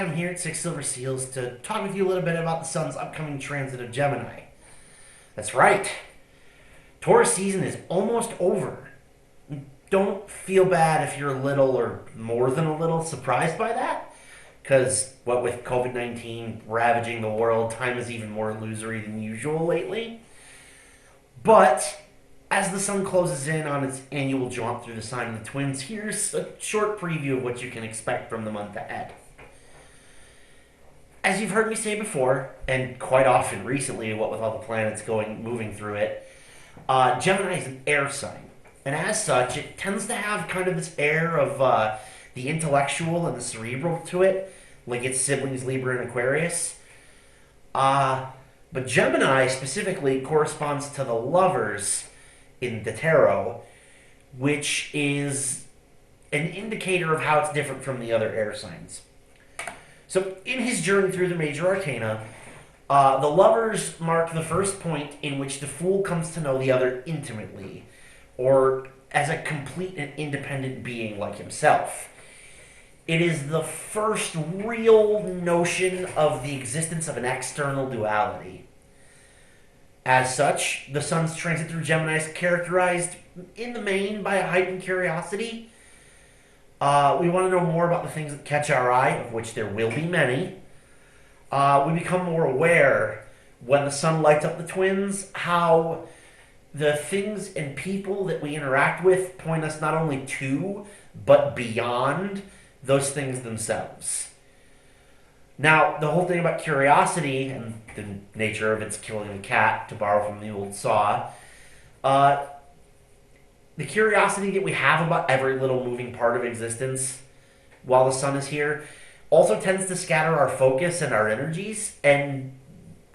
Adam here at Six Silver Seals to talk with you a little bit about the sun's upcoming transit of Gemini. That's right, Taurus season is almost over. Don't feel bad if you're a little or more than a little surprised by that, because what with COVID 19 ravaging the world, time is even more illusory than usual lately. But as the sun closes in on its annual jaunt through the sign of the Twins, here's a short preview of what you can expect from the month ahead. As you've heard me say before, and quite often recently, what with all the planets moving through it, Gemini is an air sign. And as such, it tends to have kind of this air of the intellectual and the cerebral to it, like its siblings Libra and Aquarius. But Gemini specifically corresponds to the lovers in the tarot, which is an indicator of how it's different from the other air signs. So, in his journey through the major arcana, the lovers mark the first point in which the fool comes to know the other intimately, or as a complete and independent being like himself. It is the first real notion of the existence of an external duality. As such, the sun's transit through Gemini is characterized in the main by a heightened curiosity. We want to know more about the things that catch our eye, of which there will be many. We become more aware when the sun lights up the twins, how the things and people that we interact with point us not only to, but beyond those things themselves. Now, the whole thing about curiosity and the nature of its killing a cat, to borrow from the old saw, the curiosity that we have about every little moving part of existence while the sun is here also tends to scatter our focus and our energies. And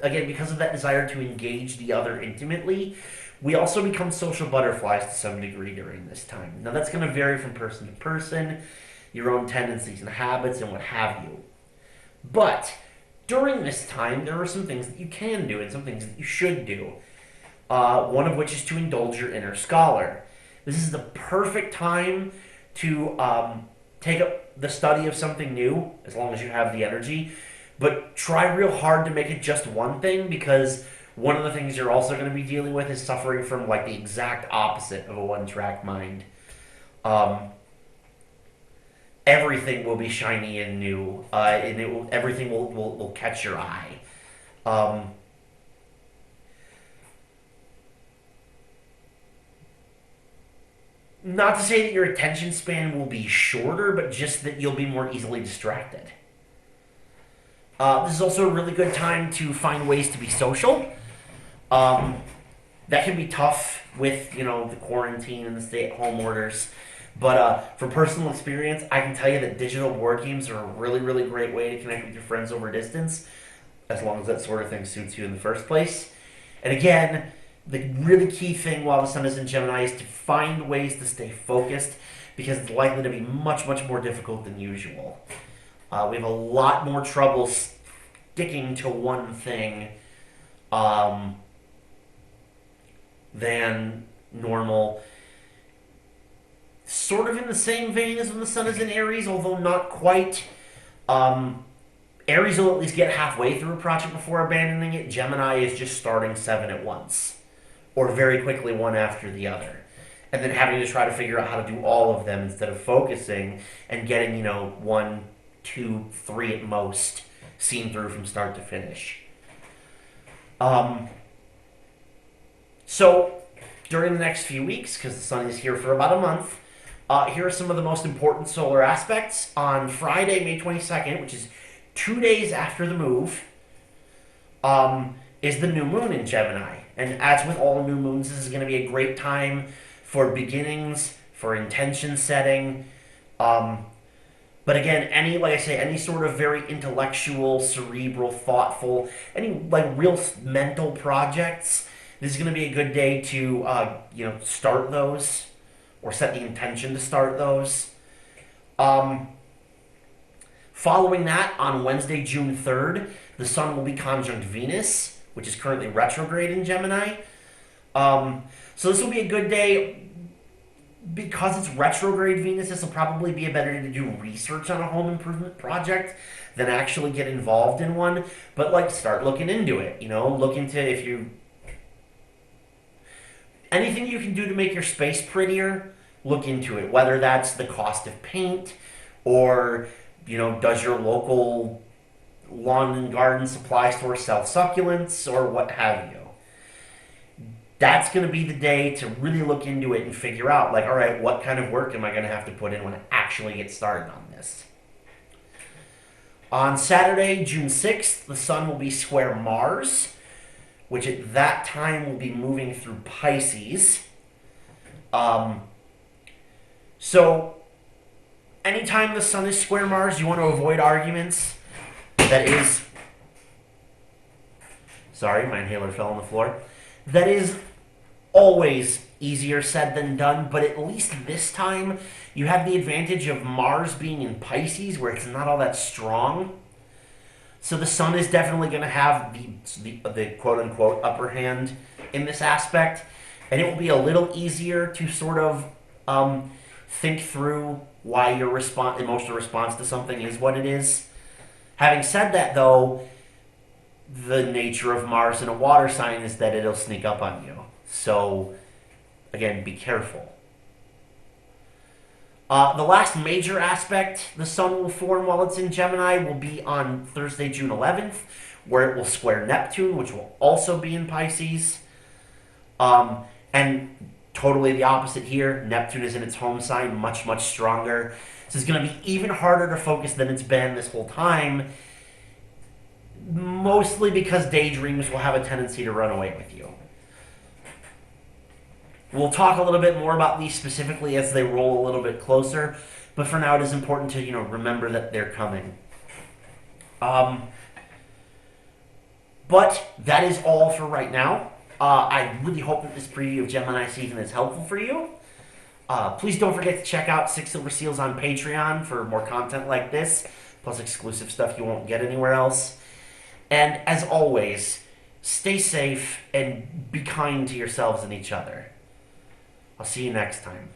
again, because of that desire to engage the other intimately, we also become social butterflies to some degree during this time. Now, that's going to vary from person to person, your own tendencies and habits and what have you. But during this time, there are some things that you can do and some things that you should do. One of which is to indulge your inner scholar. This is the perfect time to take up the study of something new, as long as you have the energy. But try real hard to make it just one thing, because one of the things you're also going to be dealing with is suffering from like the exact opposite of a one-track mind. Everything will be shiny and new, and everything will catch your eye. Not to say that your attention span will be shorter, but just that you'll be more easily distracted. This is also a really good time to find ways to be social. That can be tough with, the quarantine and the stay-at-home orders. But from personal experience, I can tell you that digital board games are a really, really great way to connect with your friends over distance, as long as that sort of thing suits you in the first place. And again, the really key thing while the sun is in Gemini is to find ways to stay focused, because it's likely to be much, much more difficult than usual. We have a lot more trouble sticking to one thing than normal. Sort of in the same vein as when the sun is in Aries, although not quite. Aries will at least get halfway through a project before abandoning it. Gemini is just starting 7 at once, or very quickly one after the other, and then having to try to figure out how to do all of them instead of focusing and getting 1, 2, 3 at most seen through from start to finish. So during the next few weeks, because the sun is here for about a month, here are some of the most important solar aspects. On Friday, May 22nd, which is 2 days after the move, is the new moon in Gemini. And as with all new moons, this is going to be a great time for beginnings, for intention setting. But again, any sort of very intellectual, cerebral, thoughtful, any real mental projects, this is going to be a good day to start those, or set the intention to start those. Following that, on Wednesday, June 3rd, the sun will be conjunct Venus, which is currently retrograde in Gemini. So this will be a good day because it's retrograde Venus, this will probably be a better day to do research on a home improvement project than actually get involved in one. But like, start looking into it. Look into if you anything you can do to make your space prettier. Look into it. Whether that's the cost of paint, or does your local lawn and garden supply store sell succulents or what have you. That's going to be the day to really look into it and figure out, like, all right, what kind of work am I going to have to put in when I actually get started on this? On Saturday, June 6th, the sun will be square Mars, which at that time will be moving through Pisces. So, anytime the sun is square Mars, you want to avoid arguments. That is... Sorry, my inhaler fell on the floor. That is always easier said than done, but at least this time you have the advantage of Mars being in Pisces, where it's not all that strong. So the sun is definitely going to have the quote-unquote upper hand in this aspect, and it will be a little easier to sort of think through why your emotional response to something is what it is. Having said that, though, the nature of Mars in a water sign is that it'll sneak up on you. So, again, be careful. The last major aspect the sun will form while it's in Gemini will be on Thursday, June 11th, where it will square Neptune, which will also be in Pisces. And totally the opposite here. Neptune is in its home sign, much, much stronger. This is going to be even harder to focus than it's been this whole time, mostly because daydreams will have a tendency to run away with you. We'll talk a little bit more about these specifically as they roll a little bit closer, but for now it is important to remember that they're coming. But that is all for right now. I really hope that this preview of Gemini season is helpful for you. Please don't forget to check out Six Silver Seals on Patreon for more content like this, plus exclusive stuff you won't get anywhere else. And as always, stay safe and be kind to yourselves and each other. I'll see you next time.